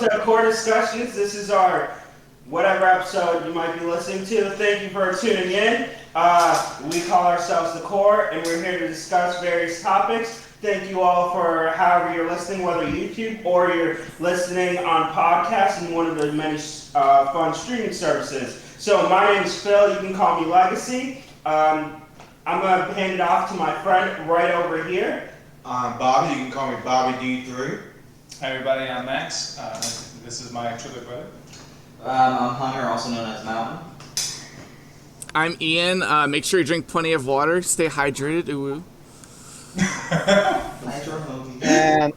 to Core Discussions. This is our whatever episode you might be listening to. Thank you for tuning in. We call ourselves The Core, and we're here to discuss various topics. Thank you all for however you're listening, whether YouTube or you're listening on podcast and one of the many fun streaming services. So my name is Phil. You can call me Legacy. I'm going to hand it off to my friend right over here. I'm Bobby. You can call me Bobby D3. Hi everybody, I'm Max. This is my triplet brother. I'm Hunter, also known as Mountain. I'm Ian. Make sure you drink plenty of water. Stay hydrated. Ooh. And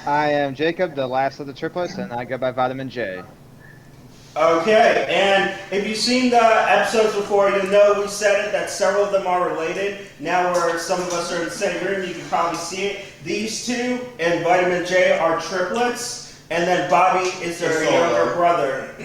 I am Jacob, the last of the triplets, and I go by Vitamin J. Okay, and if you've seen the episodes before, you'll know we said it that several of them are related. Now where some of us are in the same room, you can probably see it. These two and Vitamin J are triplets, and then Bobby is their younger brother.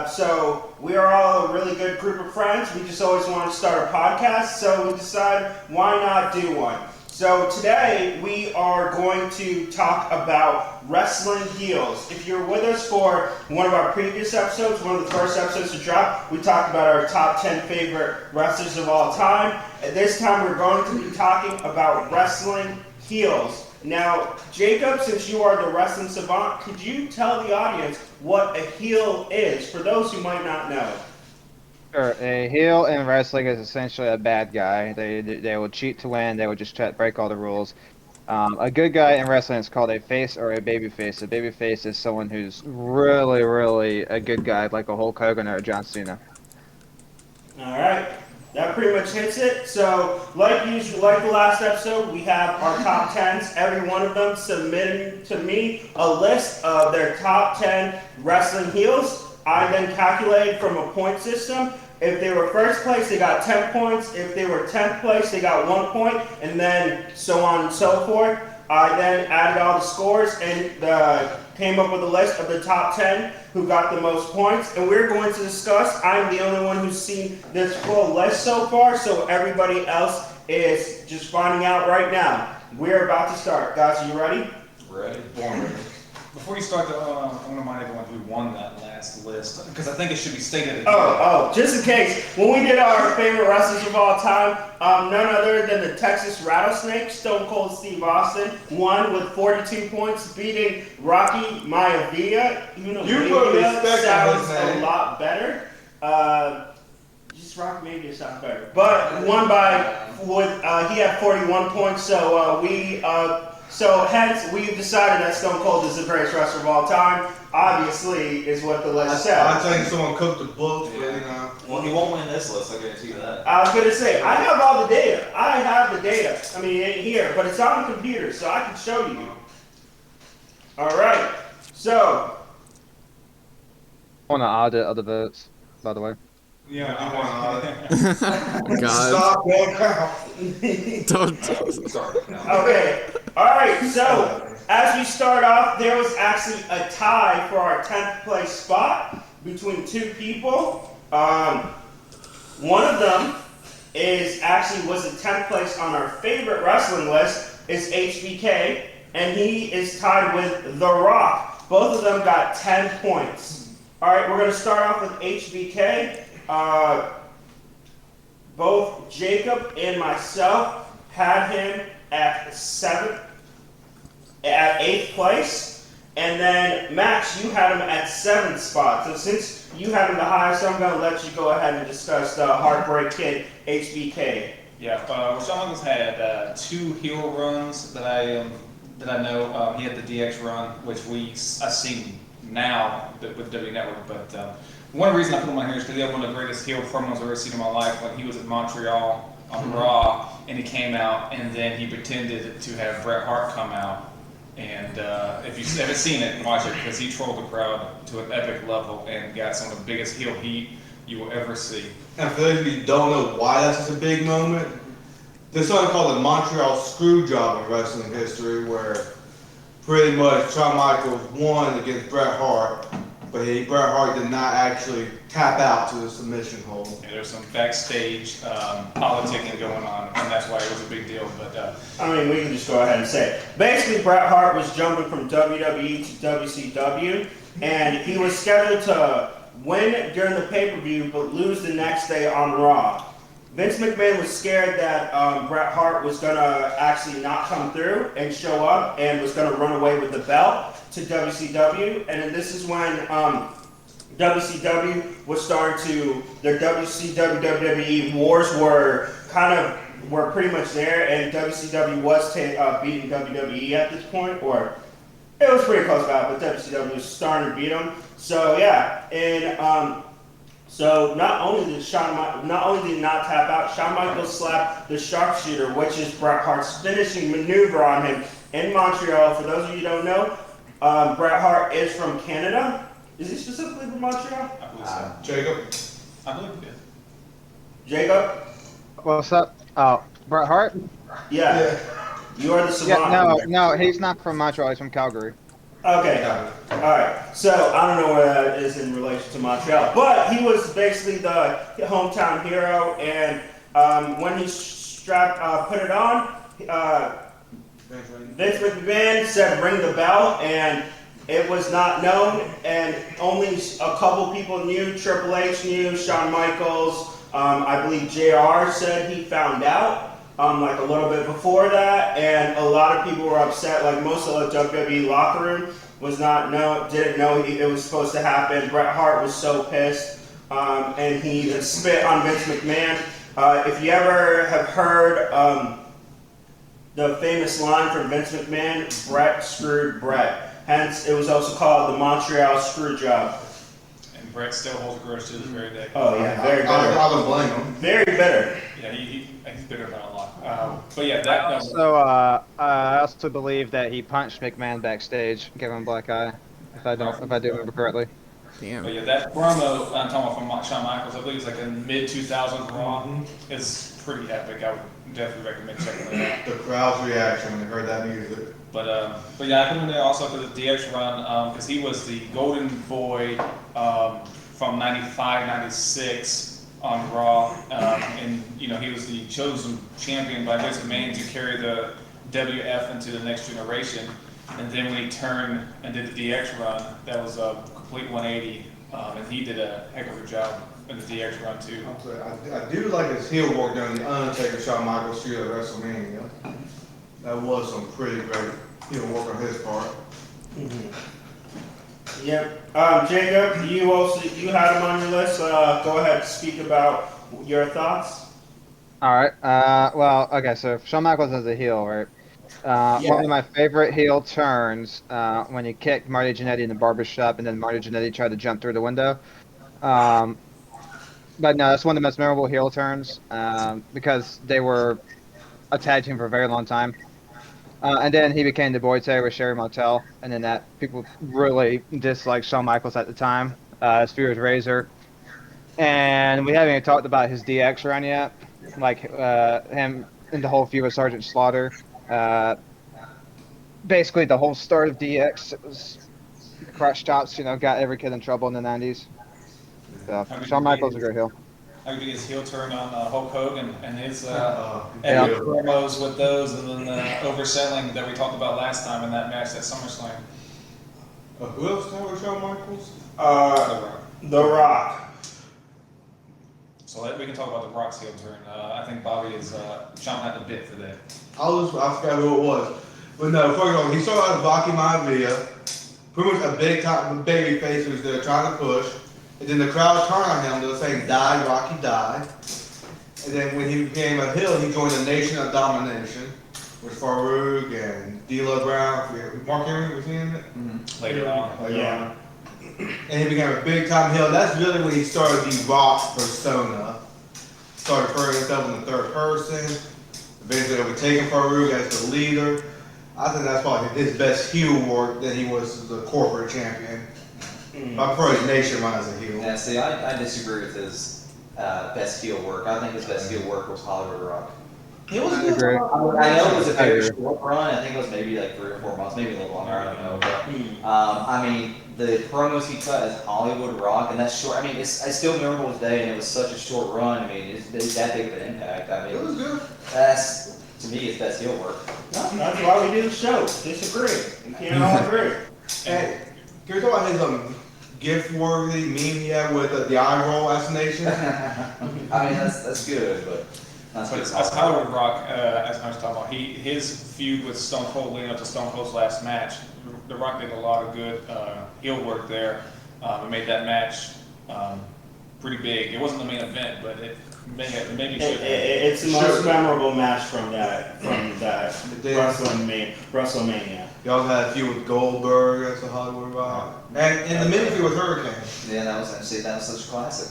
So we are all a really good group of friends. We just always wanted to start a podcast, so we decided why not do one. So today we are going to talk about wrestling heels. If you're with us for one of our previous episodes, one of the first episodes to drop, we talked about our top 10 favorite wrestlers of all time. At this time we're going to be talking about wrestling heels. Now, Jacob, since you are the wrestling savant, could you tell the audience what a heel is, for those who might not know? Sure, a heel in wrestling is essentially a bad guy. They will cheat to win. They will just try to break all the rules. A good guy in wrestling is called a face or a baby face. A baby face is someone who's really, really a good guy, like a Hulk Hogan or a John Cena. All right. That pretty much hits it. So, like usual, like the last episode, we have our top 10s. Every one of them submitting to me a list of their top 10 wrestling heels. I then calculated from a point system. If they were first place, they got 10 points. If they were 10th place, they got 1 point, and then so on and so forth. I then added all the scores and came up with a list of the top 10 who got the most points. And we're going to discuss, I'm the only one who's seen this full list so far, so everybody else is just finding out right now. We're about to start. Guys, are you ready? Ready. Born ready. Before you start, I want to remind everyone who won that last list, because I think it should be stated again. Just in case, when we did our favorite wrestlers of all time, none other than the Texas Rattlesnake, Stone Cold Steve Austin, won with 42 points, beating Rocky Maivia. You know, You put Maivia respect on his sounds a name. lot better. Just Rocky Maivia sounds better. But won by, he had 41 points, so hence, we've decided that Stone Cold is the greatest wrestler of all time. Obviously, is what the list says. I think someone cooked the book, but, you know. Well, he won't win this list, I guarantee you that. I was going to say, I have all the data. I have the data. I mean, it ain't here, but it's on the computer, so I can show you. All right. So. I want to audit other votes, by the way. Yeah, I want God. Stop that count. Don't. Sorry. No. Okay. All right. So, as we start off, there was actually a tie for our 10th place spot between two people. One of them was in 10th place on our favorite wrestling list, is HBK, and he is tied with The Rock. Both of them got 10 points. All right, we're going to start off with HBK. Both Jacob and myself had him at 8th place, and then Max, you had him at 7th spot. So since you had him the highest, I'm going to let you go ahead and discuss the Heartbreak Kid HBK. Yeah, Shawn Michaels had 2 heel runs that I know. He had the DX run, which I've seen now with W Network, but one reason I put him on here is because he had one of the greatest heel promos I've ever seen in my life when he was at Montreal on Raw, and he came out and then he pretended to have Bret Hart come out. And if you haven't seen it, watch it, because he trolled the crowd to an epic level and got some of the biggest heel heat you will ever see. And for those of you who don't know why that's such a big moment, there's something called the Montreal Screwjob in wrestling history, where pretty much Shawn Michaels won against Bret Hart, but Bret Hart did not actually tap out to the submission hold. Yeah, there's some backstage politicking going on, and that's why it was a big deal. But I mean, we can just go ahead and say it. Basically, Bret Hart was jumping from WWE to WCW, and he was scheduled to win during the pay-per-view but lose the next day on Raw. Vince McMahon was scared that Bret Hart was gonna actually not come through and show up and was gonna run away with the belt to WCW, and then this is when WCW was starting to, their WCW WWE wars were pretty much there, and WCW was beating WWE at this point, or it was pretty close about it, but WCW was starting to beat them. So yeah, and so not only did he not tap out, Shawn Michaels slapped the sharpshooter, which is Bret Hart's finishing maneuver on him in Montreal. For those of you who don't know, Bret Hart is from Canada. Is he specifically from Montreal? I believe so. Jacob. I believe it. Jacob? What's up? Oh, Bret Hart? Yeah. You are the savant. Yeah, no, he's not from Montreal. He's from Calgary. Okay. Alright. So I don't know where that is in relation to Montreal. But he was basically the hometown hero, and when he put it on, Vince McMahon said ring the bell, and it was not known, and only a couple people knew. Triple H knew, Shawn Michaels, I believe JR said he found out like a little bit before that, and a lot of people were upset. Like most of the WWE locker room didn't know it was supposed to happen. Bret Hart was so pissed, and he even spit on Vince McMahon. If you ever have heard the famous line from Vince McMahon, Bret screwed Bret. Hence, it was also called the Montreal Screwjob. And Brett still holds a grudge to this very day. Oh yeah, very bitter. I don't blame him. Very bitter. Yeah, he's bitter about a lot. But yeah, that. No, So, I also believe that he punched McMahon backstage, gave him a black eye, if I do remember correctly. Damn. But yeah, that promo I'm talking about from Shawn Michaels, I believe it's like in mid 2000s Raw, is pretty epic. I would definitely recommend checking it out. The crowd's reaction when they heard that music. But yeah, I put him there also for the DX run because he was the Golden Boy from '95, '96 on Raw, and you know he was the chosen champion by Vince McMahon to carry the WF into the next generation. And then when he turned and did the DX run, that was a complete 180, and he did a heck of a job in the DX run too. I do like his heel work during the Undertaker Shawn Michaels feud at WrestleMania. That was some pretty great heel work on his part. Yep. Jacob, you had him on your list. Go ahead and speak about your thoughts. All right. Well, okay. So Shawn Michaels as a heel, right? One of my favorite heel turns when he kicked Marty Jannetty in the barbershop, and then Marty Jannetty tried to jump through the window. But no, that's one of the most memorable heel turns because they were a tag team for a very long time. And then he became the boy toy with Sherry Martel, and then that people really disliked Shawn Michaels at the time. His feud with Razor, and we haven't even talked about his DX run yet, like him and the whole feud with Sergeant Slaughter. Basically, the whole start of DX, it was crotch chops. Got every kid in trouble in the '90s. So Shawn Michaels is a great heel. I could be his heel turn on Hulk Hogan and his Yeah. epic promos with those, and then the overselling that we talked about last time in that match at SummerSlam. Who else started with Shawn Michaels? The Rock. So we can talk about the Rock's heel turn. I think Bobby is chomping at the bit for that. I forgot who it was. But no, first of all, he started out as Rocky Maivia, pretty much a big time baby face who was there trying to push. And then the crowd turned on him, they were saying, "Die, Rocky, die." And then when he became a heel, he joined the Nation of Domination with Farouk and D'Lo Brown. Mark Henry was he in it? Later on. Yeah. And he became a big time heel. That's really when he started the Rock persona. Started referring himself in the third person. Eventually overtaking Farouk as the leader. I think that's probably his best heel work than he was the corporate champion. I prefer his Nation run as a heel. Yeah, see, I disagree with his best heel work. I think his best heel work was Hollywood Rock. It was I good. agree. I know it was a very I agree. short run. I think it was maybe like 3 or 4 months, maybe a little longer. I don't know. But I mean, the promos he cut as Hollywood Rock, and that's short. I mean, it's still memorable today, and it was such a short run. I mean, it's that big of an impact. I It was mean, good. that's to me his best heel work. That's why we do the show. Disagree. We can't all agree. And Can we talk about his gift-worthy meme he had with the eye roll explanation? I mean, that's good, but that's But good. as Hollywood Rock, as I was talking about, his feud with Stone Cold leading up to Stone Cold's last match, The Rock did a lot of good heel work there. It made that match pretty big. It wasn't the main event, but it maybe should have. It's the most memorable match from that did. WrestleMania. He also had a feud with Goldberg as a Hollywood Rock. And in the mini feud with Hurricane. Yeah, that was such a classic.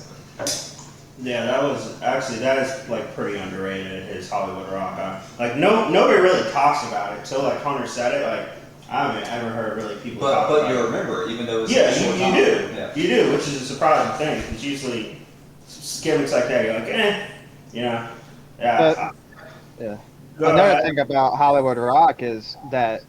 Yeah, that is like pretty underrated. His Hollywood Rock. Like nobody really talks about it. So like Hunter said it. Like I haven't ever heard really people talk about But you it. remember, even though it's Yeah, a short you time. do. Yeah. You do, which is a surprising thing. Because usually gimmicks like that, you're like, you know. Yeah. Yeah. Go Another ahead. thing about Hollywood Rock is that,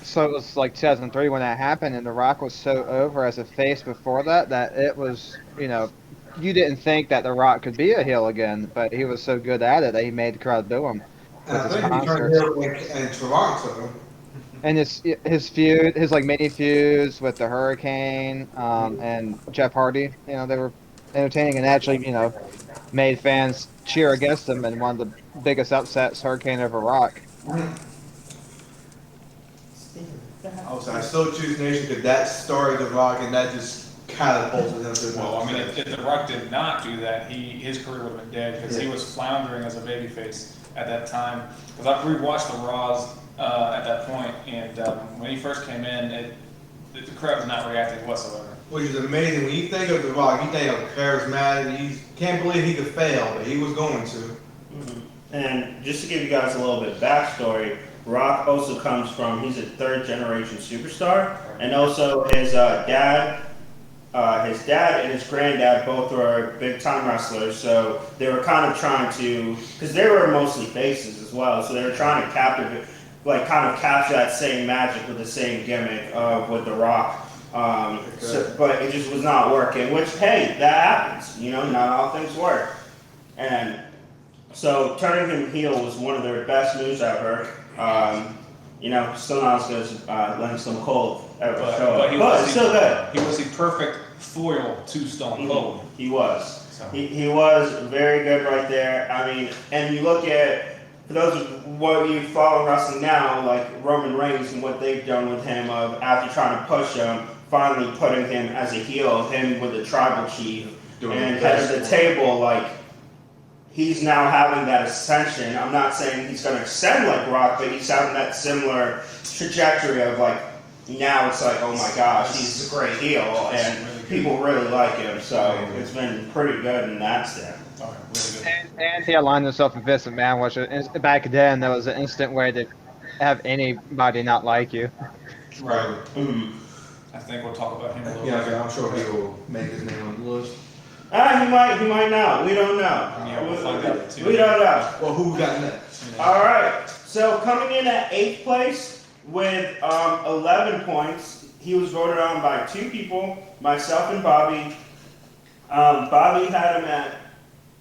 so it was like 2003 when that happened, and The Rock was so over as a face before that it was, you didn't think that The Rock could be a heel again, but he was so good at it that he made the crowd boo him. And I With his think he turned concerts. heel in Toronto. And his like mini feuds with the Hurricane and Jeff Hardy, they were entertaining and actually, made fans cheer against him in one of the biggest upsets, Hurricane over Rock. Also, I still choose Nation because that started The Rock and that just catapulted him to the Well, I mean, next if The Rock did not do that, his career would have been dead because he was floundering as a babyface at that time. Because I've rewatched the Raws at that point, and when he first came in, the crowd was not reacting whatsoever. Which is amazing. When you think of The Rock, you think of charismatic. You can't believe he could fail, but he was going to. Mhm. And just to give you guys a little bit of backstory, Rock also comes from, he's a third generation superstar, and also his dad and his granddad both were big time wrestlers, so they were kind of trying to, because they were mostly faces as well, so they were trying to capture that same magic with the same gimmick with The Rock. But it just was not working, which, hey, that happens, not all things work. And so turning him heel was one of their best moves ever. Still not as good as letting Stone Cold ever show up, but it's still good. He was the perfect foil to Stone Cold. He was. So. He was very good right there. I mean, and you look at, for those of what you follow wrestling now, like Roman Reigns and what they've done with him of after trying to push him, finally putting him as a heel, him with the tribal chief Doing and the head best of the one. table, like he's now having that ascension. I'm not saying he's going to ascend like Rock, but he's having that similar trajectory of like, now it's like, oh my gosh, he's a great heel, and people really like him. So it's been pretty good in that step. Okay, really good. And he aligned himself with Vince McMahon, which back then that was an instant way to have anybody not like you. Right. Mhm. I think we'll talk about him a little bit. Yeah, I'm sure he will make his name on the list. He might not. We don't know. Yeah, we'll find out too. We don't know. Well, who we got next? All right. So coming in at 8th place with 11 points, he was voted on by 2 people, myself and Bobby. Bobby had him at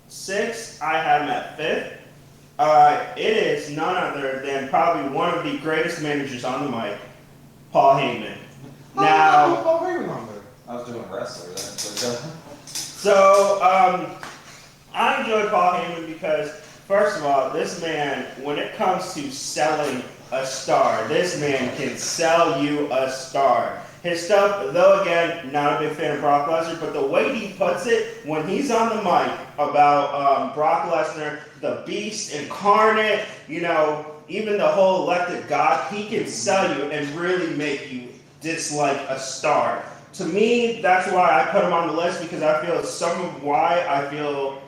6th. I had him at 5th. It is none other than probably one of the greatest managers on the mic, Paul Heyman. Now, I was doing wrestler then. so I enjoy Paul Heyman because, first of all, this man, when it comes to selling a star, this man can sell you a star. His stuff, though, again, not a big fan of Brock Lesnar, but the way he puts it when he's on the mic about Brock Lesnar, the Beast incarnate, even the whole elected God, he can sell you and really make you dislike a star. To me, that's why I put him on the list, because I feel some of why I feel,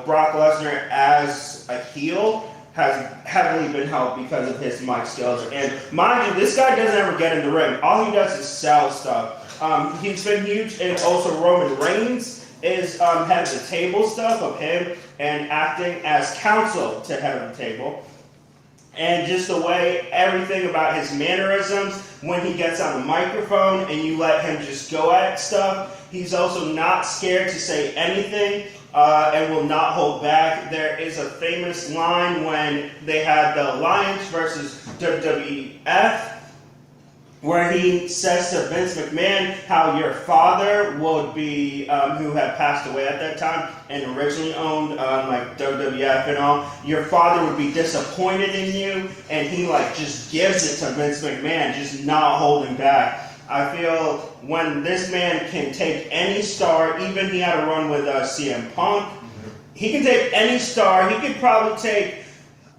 Brock Lesnar as a heel has heavily been helped because of his mic skills. And mind you, this guy doesn't ever get in the ring. All he does is sell stuff. He's been huge, and also Roman Reigns is head of the table stuff of him and acting as counsel to head of the table. And just the way, everything about his mannerisms, when he gets on the microphone and you let him just go at stuff, he's also not scared to say anything and will not hold back. There is a famous line when they had the Alliance versus WWF, where he says to Vince McMahon how your father would be, who had passed away at that time and originally owned like WWF and all, your father would be disappointed in you, and he like just gives it to Vince McMahon, just not holding back. I feel when this man can take any star, even he had a run with CM Punk, he can take any star. He could probably take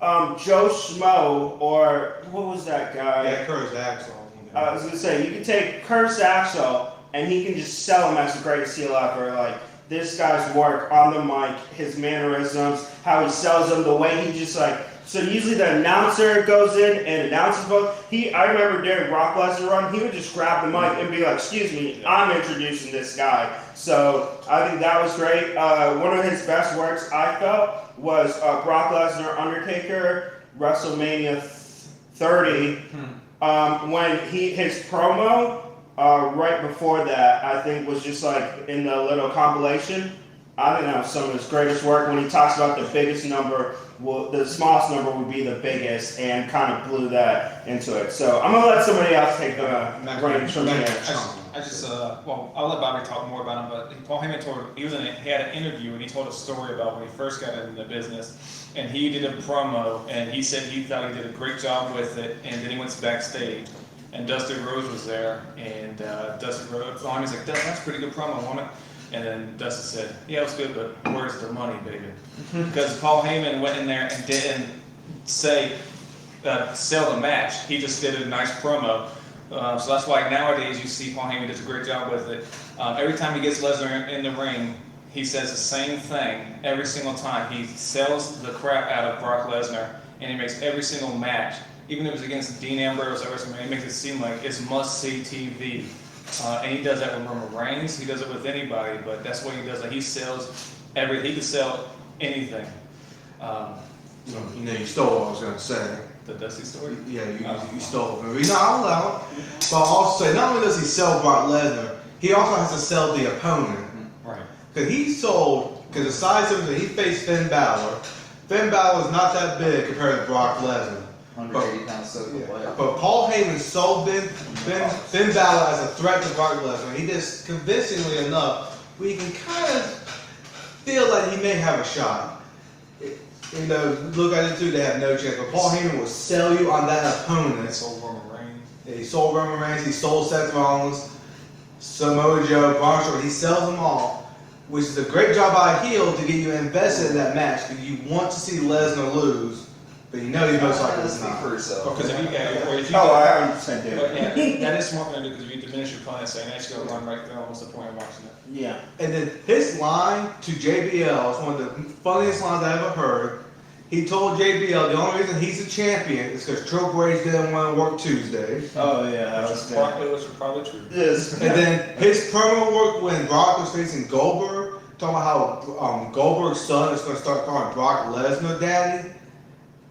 Joe Schmo, or what was that guy? Yeah, Curtis Axel. I was gonna say, you can take Curtis Axel and he can just sell him as the greatest heel ever. Like, this guy's work on the mic, his mannerisms, how he sells them, the way he just like. So usually the announcer goes in and announces both. I remember during Brock Lesnar run, he would just grab the mic and be like, "Excuse me, I'm introducing this guy." So I think that was great. One of his best works I felt was Brock Lesnar Undertaker WrestleMania 30. When his promo right before that, I think was just like in the little compilation. I think that was some of his greatest work when he talks about the biggest number, the smallest number would be the biggest, and kind of blew that into it. So I'm gonna let somebody else take the reins from here. I'll let Bobby talk more about him, but Paul Heyman he had an interview and he told a story about when he first got into the business, and he did a promo, and he said he thought he did a great job with it, and then he went backstage, and Dusty Rhodes was there, and Dusty Rhodes, Paul Heyman's like, "That's a pretty good promo, wasn't it?" And then Dusty said, "Yeah, it was good, but where's the money, baby?" Because Paul Heyman went in there and didn't say, sell the match. He just did a nice promo. So that's why nowadays you see Paul Heyman does a great job with it. Every time he gets Lesnar in the ring, he says the same thing every single time. He sells the crap out of Brock Lesnar, and he makes every single match, even if it's against Dean Ambrose or something, he makes it seem like it's must-see TV. And he does that with Roman Reigns. He does it with anybody, but that's what he does. Like, he sells everything. He can sell anything. You stole what I was going to say. The Dusty story? Yeah, you stole it. No, I'll allow it. But I'll also say, not only does he sell Brock Lesnar, he also has to sell the opponent. Right. Because the size of it, he faced Finn Balor. Finn Balor is not that big compared to Brock Lesnar. 180 pounds soaking wet. But Paul Heyman sold Finn Balor as a threat to Brock Lesnar. He did convincingly enough where you can kind of feel like he may have a shot. Look at it too, they have no chance. But Paul Heyman will sell you on that opponent. He sold Roman Reigns. Yeah, he sold Roman Reigns, he sold Seth Rollins, Samoa Joe, Braun Strowman. He sells them all, which is a great job by a heel to get you invested in that match because you want to see Lesnar lose. But you know you most likely Let's is speak not. for yourself. Because if you I understand, dude. but yeah, that is smart to do because if you diminish your opponent, saying that's going to run right there, what's the point of watching it? Yeah. And then his line to JBL is one of the funniest lines I ever heard. He told JBL the only reason he's a champion is because Triple H didn't want to work Tuesday. Oh yeah, that was good. Which is probably true. Yes. And then his promo work when Brock was facing Goldberg, talking about how Goldberg's son is going to start calling Brock Lesnar daddy.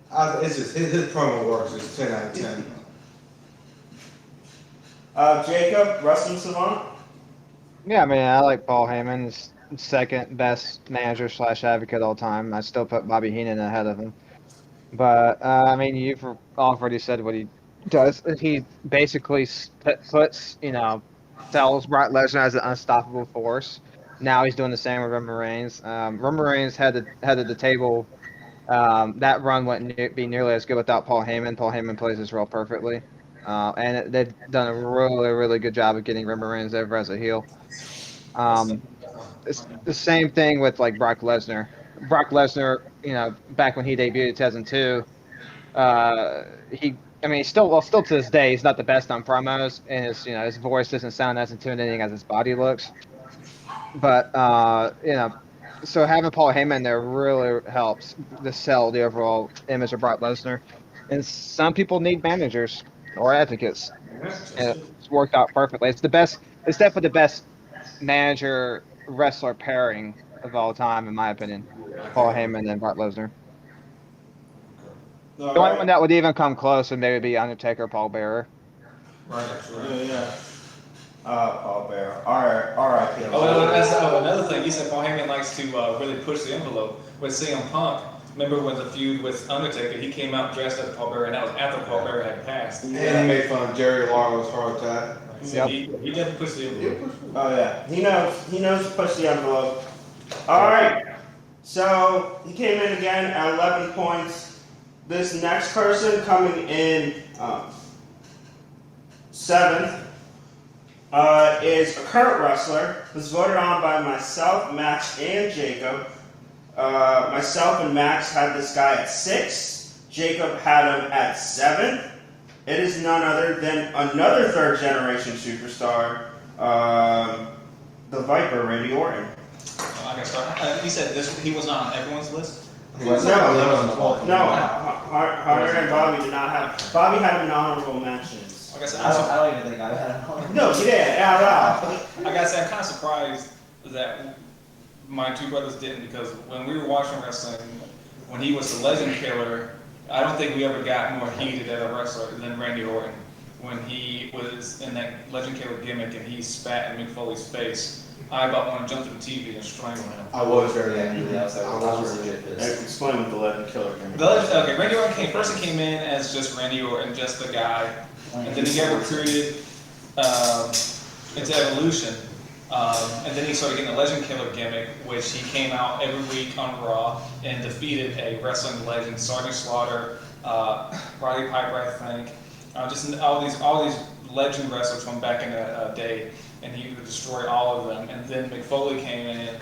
It's just his promo works is 10 out of 10. Jacob, wrestling savant. Yeah, I mean, I like Paul Heyman's second best manager / advocate of all time. I still put Bobby Heenan ahead of him. But, I mean, you've already said what he does. He basically puts, sells Brock Lesnar as an unstoppable force. Now he's doing the same with Roman Reigns. Roman Reigns headed the table. That run wouldn't be nearly as good without Paul Heyman. Paul Heyman plays his role perfectly. And they've done a really, really good job of getting Roman Reigns over as a heel. It's the same thing with like Brock Lesnar. Brock Lesnar, back when he debuted in 2002, still to this day, he's not the best on promos, and his voice doesn't sound as intimidating as his body looks. But so having Paul Heyman there really helps to sell the overall image of Brock Lesnar. And some people need managers or advocates. And it's worked out perfectly. It's definitely the best manager wrestler pairing of all time, in my opinion. Paul Heyman and Brock Lesnar. The only one that would even come close would maybe be Undertaker or Paul Bearer. Right. Yeah. Paul Bearer. R.I.P. Another thing, you said Paul Heyman likes to really push the envelope. With CM Punk, remember when the feud with Undertaker, he came out dressed as Paul Bearer, and that was after Paul Bearer had passed. And he made fun of Jerry Lawler's heart attack. So Yep. he definitely pushed the envelope. Oh yeah, he knows to push the envelope. All right, so he came in again at 11 points. This next person coming in 7th is a current wrestler. Was voted on by myself, Max, and Jacob. Myself and Max had this guy at 6. Jacob had him at 7. It is none other than another third-generation superstar, the Viper, Randy Orton. I can start. You said he was not on everyone's list? He was No, on the 11th. No, Hunter and Bobby did not have. Bobby had him in honorable mentions. Like I said, I don't even think I had it. No, he did. Out loud. I gotta say, I'm kind of surprised that my two brothers didn't, because when we were watching wrestling, when he was the Legend Killer, I don't think we ever got more heated at a wrestler than Randy Orton. When he was in that Legend Killer gimmick and he spat in Mick Foley's face, I about want to jump to the TV and strangle him. I was very Yeah, angry. I was legit pissed. Explain what the Legend Killer Okay, Randy Orton first he came in as just Randy Orton, just the guy, and then he got recruited into Evolution. And then he started getting the Legend Killer gimmick, which he came out every week on Raw and defeated a wrestling legend, Sergeant Slaughter, Roddy Piper, I think, just all these legend wrestlers from back in the day, and he would destroy all of them. And then Mick Foley came in,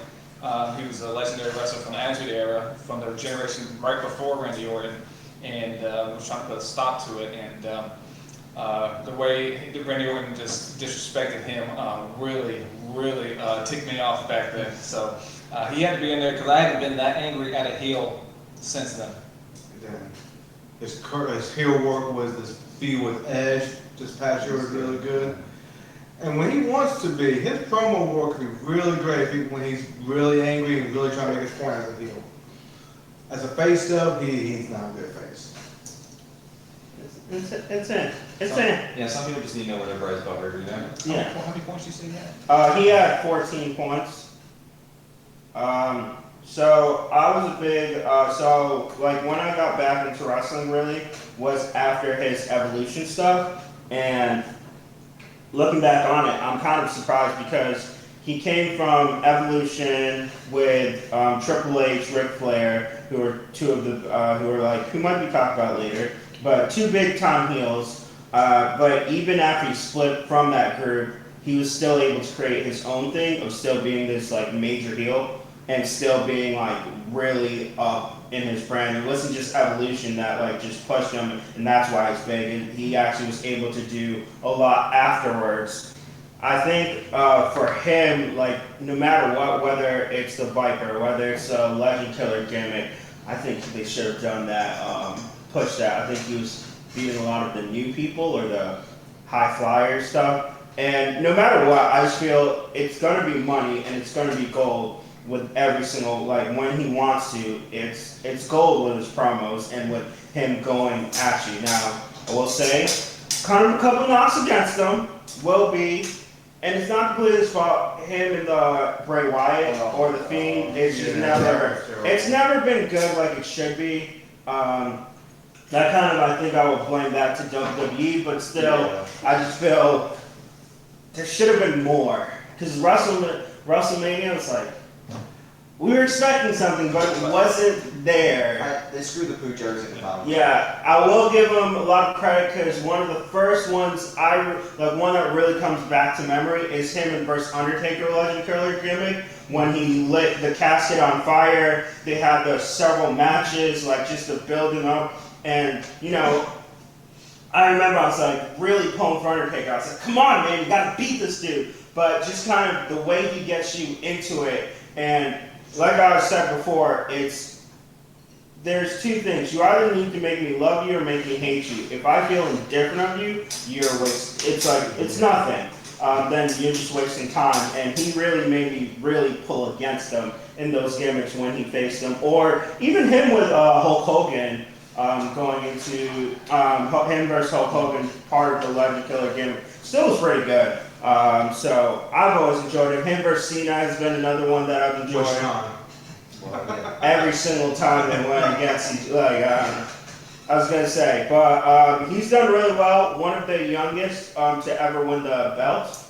he was a legendary wrestler from the Attitude Era, from the generation right before Randy Orton, and was trying to put a stop to it. And the way Randy Orton just disrespected him really ticked me off back then. So he had to be in there because I haven't been that angry at a heel since then. Then his heel work was this feud with Edge this past year was really good. And when he wants to be, his promo work can be really great when he's really angry and really trying to make his point as a heel. As a face though, he's not a good face. It's in. Yeah, some people just need to know where their bread's buttered, you know? Yeah. How many points did you say he had? He had 14 points. So I was a big, so like when I got back into wrestling really was after his Evolution stuff, and looking back on it, I'm kind of surprised because he came from Evolution with Triple H, Ric Flair, who are two of the, who might be talked about later, but two big time heels. But even after he split from that group, he was still able to create his own thing of still being this like major heel and still being like really up in his brand. It wasn't just Evolution that like just pushed him, and that's why he's big. And he actually was able to do a lot afterwards. I think for him, like no matter what, whether it's the Viper, whether it's a Legend Killer gimmick, I think they should have done that, push that. I think he was beating a lot of the new people or the high flyer stuff. And no matter what, I just feel it's going to be money and it's going to be gold with every single, like when he wants to, it's gold with his promos and with him going at you. Now, I will say, kind of a couple knocks against him will be, and it's not completely his fault, him and the Bray Wyatt or the Fiend, it's just it's never been good like it should be. That kind of, I think I would blame that to WWE, but still, I just feel there should have been more. Because WrestleMania was like, we were expecting something, but it wasn't there. They screwed the poo jersey in the bottom. Yeah, I will give him a lot of credit because one of the first ones the one that really comes back to memory is him versus Undertaker Legend Killer gimmick when he lit the casket on fire. They had the several matches, like just the building up, and you know, I remember I was like really pulling for Undertaker. I was like, come on, man, you gotta beat this dude. But just kind of the way he gets you into it, and like I said before, there's two things. You either need to make me love you or make me hate you. If I feel indifferent of you, you're wasting. It's like it's nothing. Then you're just wasting time. And he really made me really pull against him in those gimmicks when he faced them, or even him with Hulk Hogan going into him versus Hulk Hogan, part of the Legend Killer gimmick. Still was pretty good. So I've always enjoyed him. Him versus Cena has been another one that I've enjoyed. Well, yeah. every single time they went against each. I was gonna say, but he's done really well. One of the youngest to ever win the belt,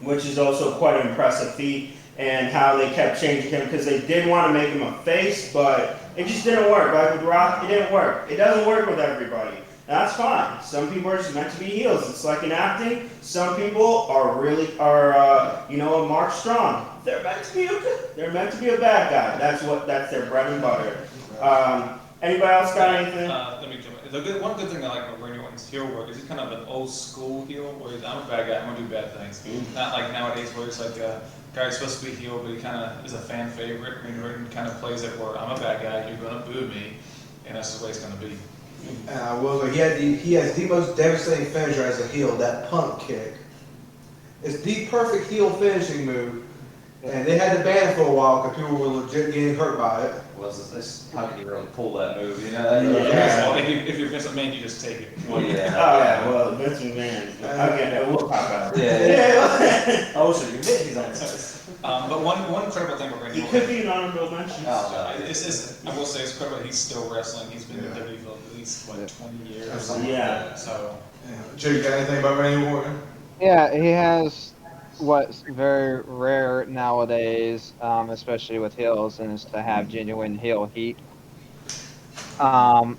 which is also quite an impressive feat. And how they kept changing him because they did want to make him a face, but it just didn't work. Like with Rock, it didn't work. It doesn't work with everybody. And that's fine. Some people are just meant to be heels. It's like in acting. Some people are a Mark Strong. They're meant to be a bad guy. That's their bread and butter. Anybody else got anything? Let me jump in. One good thing I like about Randy Orton's heel work is he's kind of an old school heel where I'm a bad guy, I'm gonna do bad things. Not like nowadays where it's like guy's supposed to be heel, but he kind of is a fan favorite. Randy Orton kind of plays it where I'm a bad guy, you're gonna boo me, and that's the way it's gonna be. And I will say, he has the most devastating finisher as a heel, that punt kick. It's the perfect heel finishing move. And they had to ban it for a while because people were legit getting hurt by it. How can you really pull that move? You know? Well, if you're Vince McMahon, you just take it. Well, yeah. Oh yeah, well Vince McMahon. Okay, we'll talk about it. Yeah. Oh, so you admit he's on this. But one incredible thing about Randy He Orton. could be an honorable mention. Oh, no. I will say it's incredible that he's still wrestling. He's been in WWE for at least, 20 years? Yeah. So. Joe, you got anything about Randy Orton? Yeah, he has what's very rare nowadays, especially with heels, and is to have genuine heel heat. One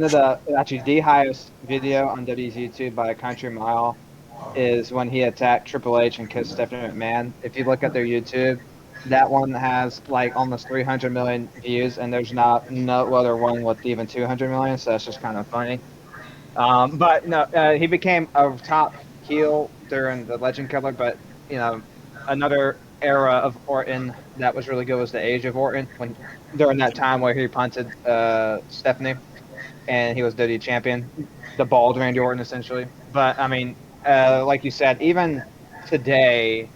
of the highest video on WWE's YouTube by a country mile is when he attacked Triple H and kissed Stephanie McMahon. If you look at their YouTube, that one has like almost 300 million views, and there's no other one with even 200 million, so that's just kind of funny. But no, he became a top heel during the Legend Killer, but another era of Orton that was really good was the Age of Orton, during that time where he punted Stephanie and he was WWE champion, the bald Randy Orton essentially. But I mean, like you said, even today,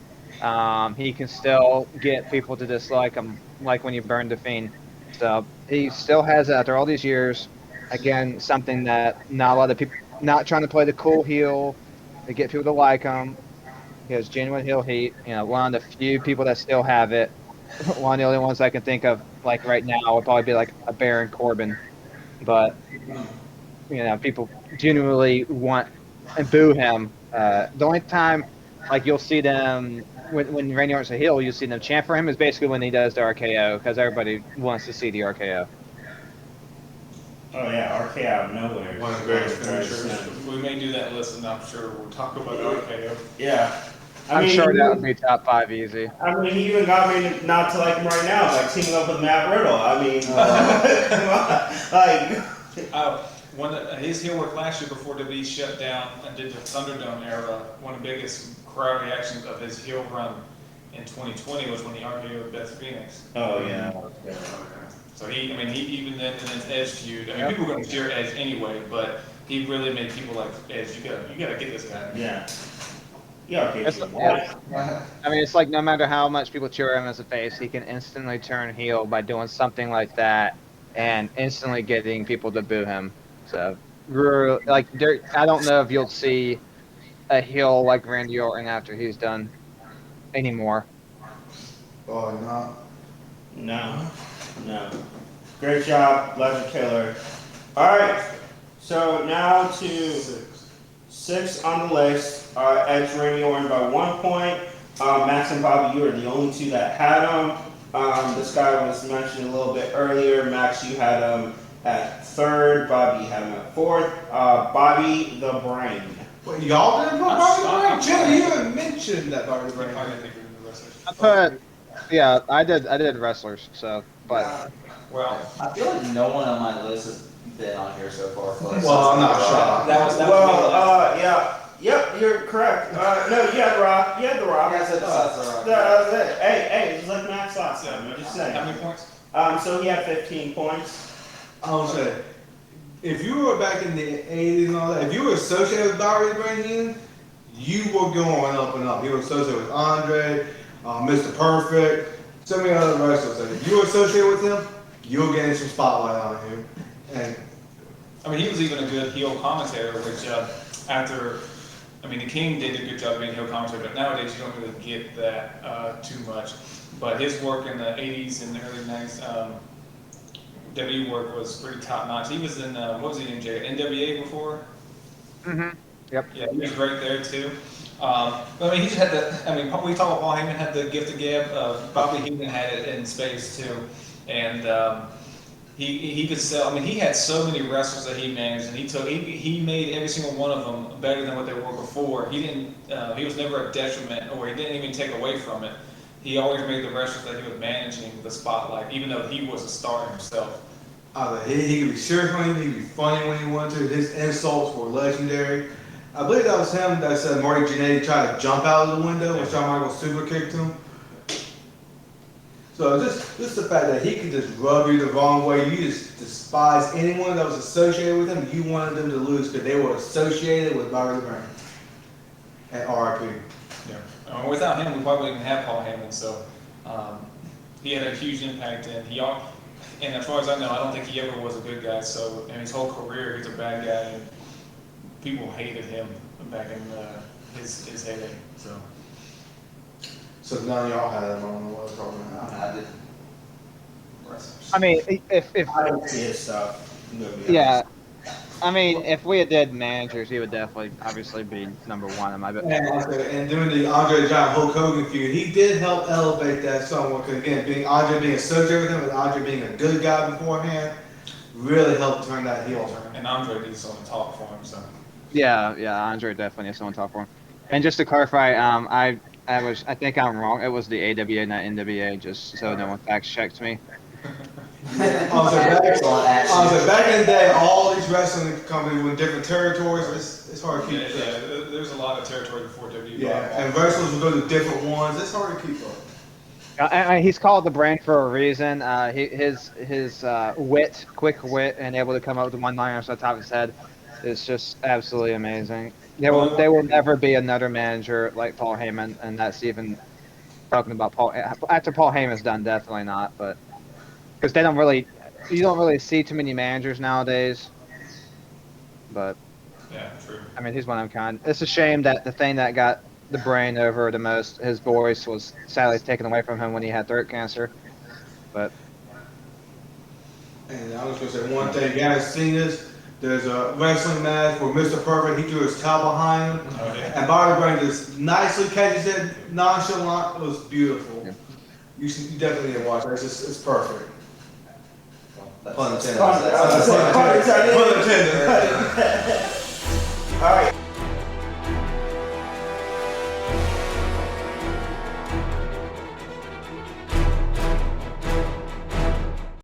he can still get people to dislike him, like when you burned the Fiend. So he still has, after all these years, again, something that not a lot of people, not trying to play the cool heel to get people to like him. He has genuine heel heat. One of the few people that still have it. One of the only ones I can think of, like right now, would probably be like a Baron Corbin. But people genuinely want and boo him. The only time, like you'll see them when Randy Orton's a heel, you'll see them chant for him is basically when he does the RKO, because everybody wants to see the RKO. Oh yeah, RKO out of nowhere. One of the greatest finishers. We may do that list, and I'm sure we'll talk about RKO. Yeah. I'm sure that would be top 5 easy. I mean, he even got me not to like him right now, like teaming up with Matt Riddle. I mean, come on, His heel work last year before WWE shut down and did the Thunderdome era, one of the biggest crowd reactions of his heel run in 2020 was when he RKO'd Beth Phoenix. Oh yeah. So he even then in his Edge feud, people were going to cheer Edge anyway, but he really made people like Edge. You gotta get this guy. Yeah. Yeah. Okay. I mean, it's like no matter how much people cheer him as a face, he can instantly turn heel by doing something like that and instantly getting people to boo him. So, I don't know if you'll see a heel like Randy Orton after he's done anymore. Oh, No. Great job, Legend Killer. All right. So now to 6 on the list. Edge, Randy Orton by 1 point. Max and Bobby, you are the only 2 that had him. This guy was mentioned a little bit earlier. Max, you had him at 3rd. Bobby, you had him at 4th. Bobby the Brain. Wait, y'all didn't put Bobby the Brain? Jim, you haven't mentioned that Bobby the Brain. I did wrestlers, so, but. Well, I feel like no one on my list has been on here so far. Well, I'm not shocked. that was Yeah. Yep, you're correct. No, you had Rock. You had the Rock. Yeah, I said besides The Rock. That was it. Hey, it's like Max last time. I'm just saying. How many points? So he had 15 points. I was saying, if you were back in the 80s and all that, if you were associated with Bobby the Brain Heenan, you were going up and up. You were associated with Andre, Mr. Perfect, so many other wrestlers. And if you were associated with him, you were getting some spotlight on him. And He was even a good heel commentator, which after I mean, the King did a good job being heel commentary, but nowadays you don't really get that too much. But his work in the 80s and the early 90s, W work was pretty top notch. He was in, what was he in, Jay? NWA before? Mm-hmm. Yep. Yeah, he was great there too. But I mean, he just had the, I mean, we talk about Paul Heyman had the gift of gab. Bobby Heenan had it in space too. And he could sell, I mean, he had so many wrestlers that he managed, and he made every single one of them better than what they were before. He was never a detriment, or he didn't even take away from it. He always made the wrestlers that he was managing the spotlight, even though he was a star himself. He could be serious when he could be funny when he wanted to. His insults were legendary. I believe that was him that said Marty Jannetty tried to jump out of the window when Shawn Michaels super kicked him. So just the fact that he could just rub you the wrong way, you just despise anyone that was associated with him. You wanted them to lose because they were associated with Bobby the Brain and RIP. Yeah. Without him, we probably wouldn't have Paul Heyman. So he had a huge impact, and as far as I know, I don't think he ever was a good guy. So in his whole career, he's a bad guy, and people hated him back in his heyday. So none of y'all had that moment. What I was talking about. I did. I mean, if I don't see his stuff. I'm gonna be yeah, honest. I mean, if we had did managers, he would definitely, obviously, be number one in my book. And during the Andre the Giant Hulk Hogan feud, he did help elevate that somewhat. Because again, Andre being associated with him, and Andre being a good guy beforehand, really helped turn that heel turn. And Andre needs someone to talk for him. So Yeah, Andre definitely has someone to talk for him. And just to clarify, I think I'm wrong. It was the AWA, not NWA, just so no one fact checks me. Back in the day, all these wrestling companies with different territories, it's hard to keep yeah, track. there's a lot of territory before WWE. Yeah, and wrestlers will go to different ones. It's hard to keep up. And he's called the Brain for a reason. His wit, quick wit, and able to come up with one-liners on top of his head is just absolutely amazing. There will never be another manager like Paul Heyman, and that's even talking about Paul after Paul Heyman's done. Definitely not, but because you don't really see too many managers nowadays. But Yeah, true. I mean, he's one of a kind. It's a shame that the thing that got the Brain over the most, his voice, was sadly taken away from him when he had throat cancer. But And I was gonna say one thing, you guys seen this? There's a wrestling match where Mr. Perfect, he threw his towel behind him, Oh, yeah. and Bobby Brain just nicely catches it, nonchalant. It was beautiful. Yeah. You definitely need to watch it. It's perfect. That's- Pun intended. Pun intended. Pun intended.